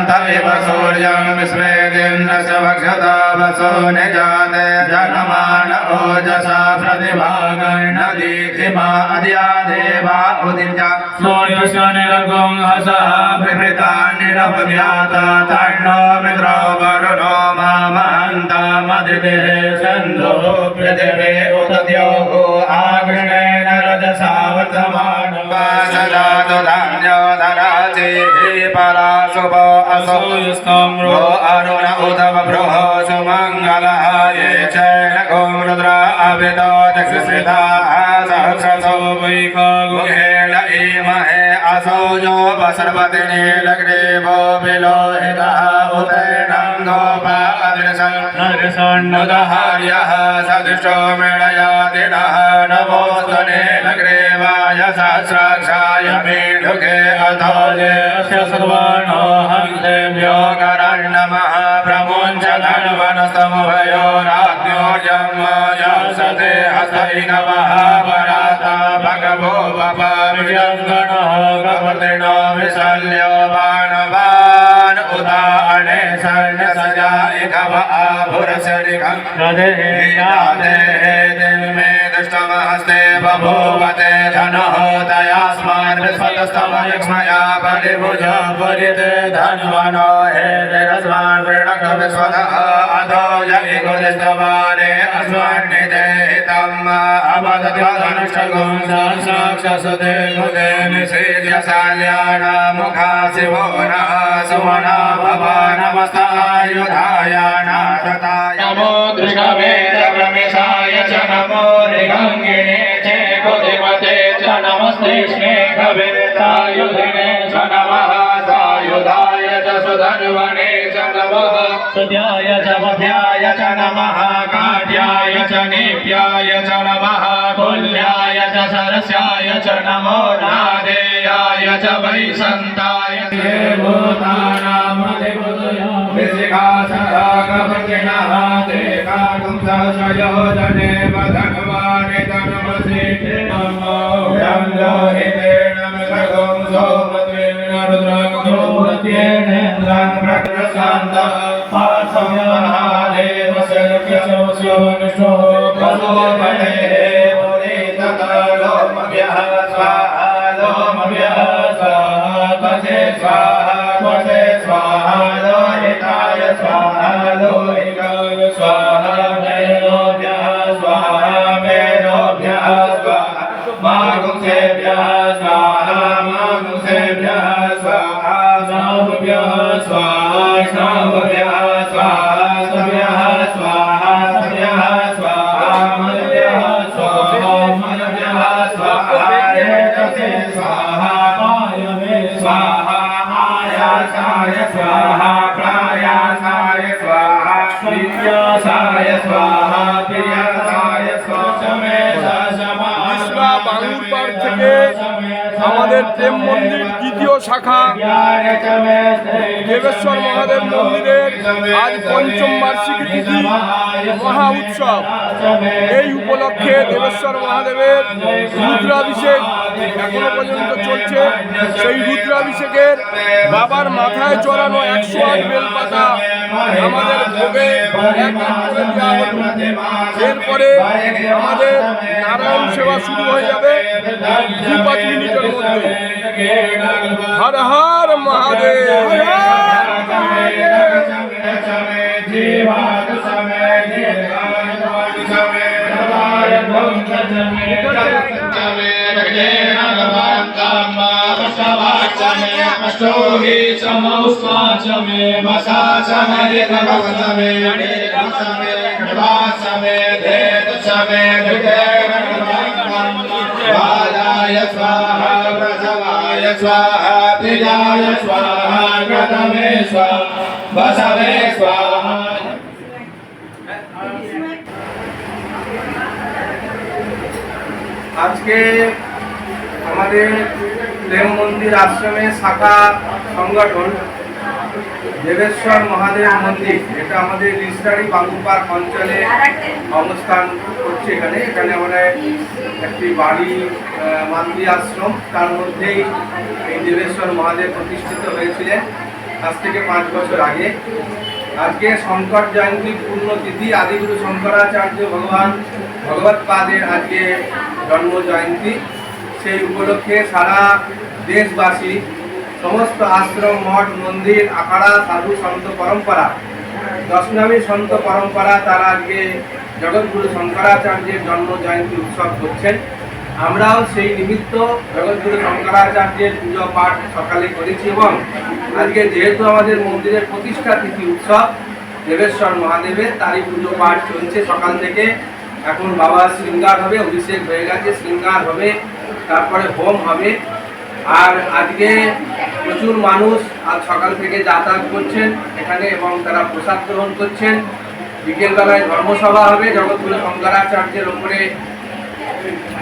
इव सूर्यं विश्वेदिन्द्रस्य वक्षता वसो निजाते जनमान ओजसा प्रतिभागर्णदीधिमा अद्या देवा उदित्या सूर्यस्य निरगुं हसः बिभृता निरपव्याता तन्नो मित्रो वरुणो मामहन्तमदितिः सन्धो पृथिवी उदद्योः आकृष्णेन रजसा वर्धमानो वासजातो धान्यो धराचिः पराशुभो असोयुस्तम्रो अरुण उदव बृह सुमङ्गलः ये चैनगो रुद्रा अभितो दक्षसिता सहस्रसो वैको गुहेण इमहे असौजो वसर्वति नीलग्रीवो विलोहितः उतैनं गोपादृशन्नुदहार्यः सदृशो मेळयादिनः नमोऽस्तु नीलग्रीवाय सहस्राक्षाय मीढुके अथोजे अस्य सर्वाणो हन्तेभ्यो करण्णमः प्रमुञ्च धन्वनस्तमुभयो राज्ञोर्जन्मयसते हस्तैनवः पराता भगवो वपार्यङ्गणः प्रवर्तिनो विशल्यो बाणवान् उदाहरणे शरण्यसजायिकव आभुरशरिकं हृदये दिन्मे दुष्टमहस्ते बभूवते धनुः तयास्मान् विश्वतस्तमयक्ष्मया परिभुज परिते धन्वनो हेतिरस्मान् वृणक विश्वतः अधो यैकुलिस्तवारे अस्मन्निते हितम् अवदत्वधनुष्टगुं साक्षसुते भुगे निषेध्य शाल्यानामुखा शिवो नः सुमना भवा नमस्तायुधाय नाथताय नमो दृशवे च प्रमेशाय च नमो ऋगङ्गिणे च कुधिमते च नमस्ते स्नेहविरतायुधिने च नमः सायुधाय च सुधन्वने च नमः सुध्याय च भव्याय च नमः काट्याय च नीप्याय च नमः कुल्याय च सरस्याय च नमो नादेयाय च वैसन्ताय भूतानामधिपतयो विशिखासरागभृतिनः ते काकुं सहस्रयोजने वधन्वानि तन्मसीते नमो लोहितेन मृगं सौमत्वेन रुद्रं गोमत्येनेन्द्रं प्रप्रशान्तः पार्थं महादेवस्य लक्ष्यशोऽस्यो वनिष्ठो प्रसोमनेः पुरीतकालोमभ्यः स्वाहा लोमभ्यः स्वाहा त्वचे स्वाहा त्वचे स्वाहा लोहिताय स्वाहा लोहिताय स्वाहा मेलोभ्यः स्वाहा मेलोभ्यः स्वाहा मागुंसेभ्यः स्वाहा मागुंसेभ्यः स्वाहा स्नाभ्यः स्वाहा स्नाभ्यः स्वाहा स्नाभ्यः स्वाहा स्नाभ्यः स्वाहा मनुभ्यः स्वाहा मनुभ्यः स्वाहा एतसे स्वाहा पायमे स्वाहा आयासाय स्वाहा प्रायासाय स्वाहा प्रियासाय स्वाहा प्रियासाय स्वाहा বাঙ্গুরপাড় থেকে আমাদের প্রেম মন্দির দ্বিতীয় শাখা দেবেশ্বর মহাদেব মন্দিরের আজ পঞ্চম বার্ষিকী তিথি মহা উৎসব। এই উপলক্ষে দেবেশ্বর মহাদেবের রুদ্রাভিষেক এখনো পর্যন্ত চলছে। সেই রুদ্রাভিষেকের বাবার মাথায় চড়ানো 108 বেলপাতা আমাদের ভোগে এক এক করে দেওয়া হলো। এরপরে আমাদের নারায়ণ সেবা শুরু হয়ে যাবে 2-5 মিনিটের মধ্যে। হর হর মহাদেব। स्वाहा प्रसवाय स्वाहा प्रियाय स्वाहा गतमे स्वाहा बसवे स्वाहा। আজকে আমাদের প্রেম মন্দির আশ্রমের শাখা সংগঠন দেবেশ্বর মহাদেব মন্দির, এটা আমাদের রিস্টারি বাঙ্গুরপাড় অঞ্চলে অবস্থান করছে। এখানে আমাদের একটি বাড়ি মাতৃ আশ্রম, তার মধ্যেই এই দেবেশ্বর মহাদেব প্রতিষ্ঠিত হয়েছিলেন। আজ থেকে 5 বছর আগে। আজকে শঙ্কর জয়ন্তী পূর্ণতিথি, আদিগুরু শঙ্করাচার্য ভগবৎপাদের আজকে জন্ম জয়ন্তী। সেই উপলক্ষে সারা দেশবাসী, সমস্ত আশ্রম, মঠ, মন্দির, আখাড়া, সাধু সন্ত পরম্পরা, দশনামী সন্ত পরম্পরা, তারা আজকে জগৎগুরু শঙ্করাচার্যের জন্ম জয়ন্তী উৎসব করছেন। আমরাও সেই নিমিত্ত জগৎগুরু শঙ্করাচার্যের পুজো পাঠ সকালে করেছি এবং আজকে যেহেতু আমাদের মন্দিরের প্রতিষ্ঠা তিথি উৎসব দেবেশ্বর মহাদেবের, তারই পুজো পাঠ চলছে সকাল থেকে। এখন বাবা শৃঙ্গার হবে, অভিষেক হয়ে গেছে, শৃঙ্গার হবে, তারপরে হোম হবে। আর আজকে প্রচুর মানুষ আজ সকাল থেকে যাতায়াত করছেন এখানে এবং তারা প্রসাদ গ্রহণ করছেন। বিকেলবেলায় ধর্মসভা হবে, জগৎগুরু শঙ্করাচার্যের ওপরে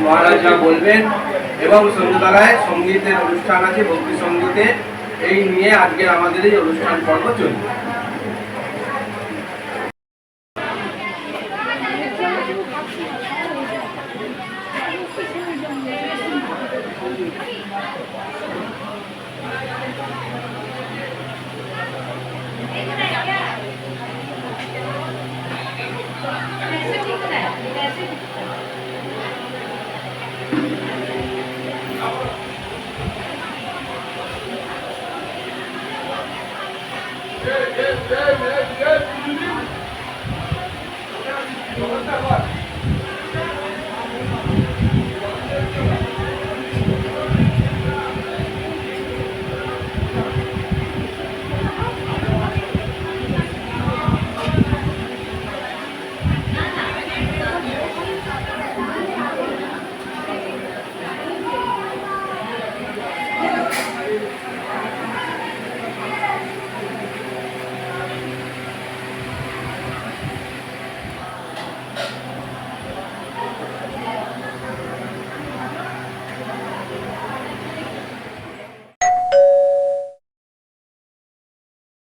মহারাজরা বলবেন এবং সন্ধ্যাবেলায় সঙ্গীতের অনুষ্ঠান আছে, ভক্তি সঙ্গীতে। এই নিয়ে আজকে আমাদের এই অনুষ্ঠান পর্ব চলবে। Yes.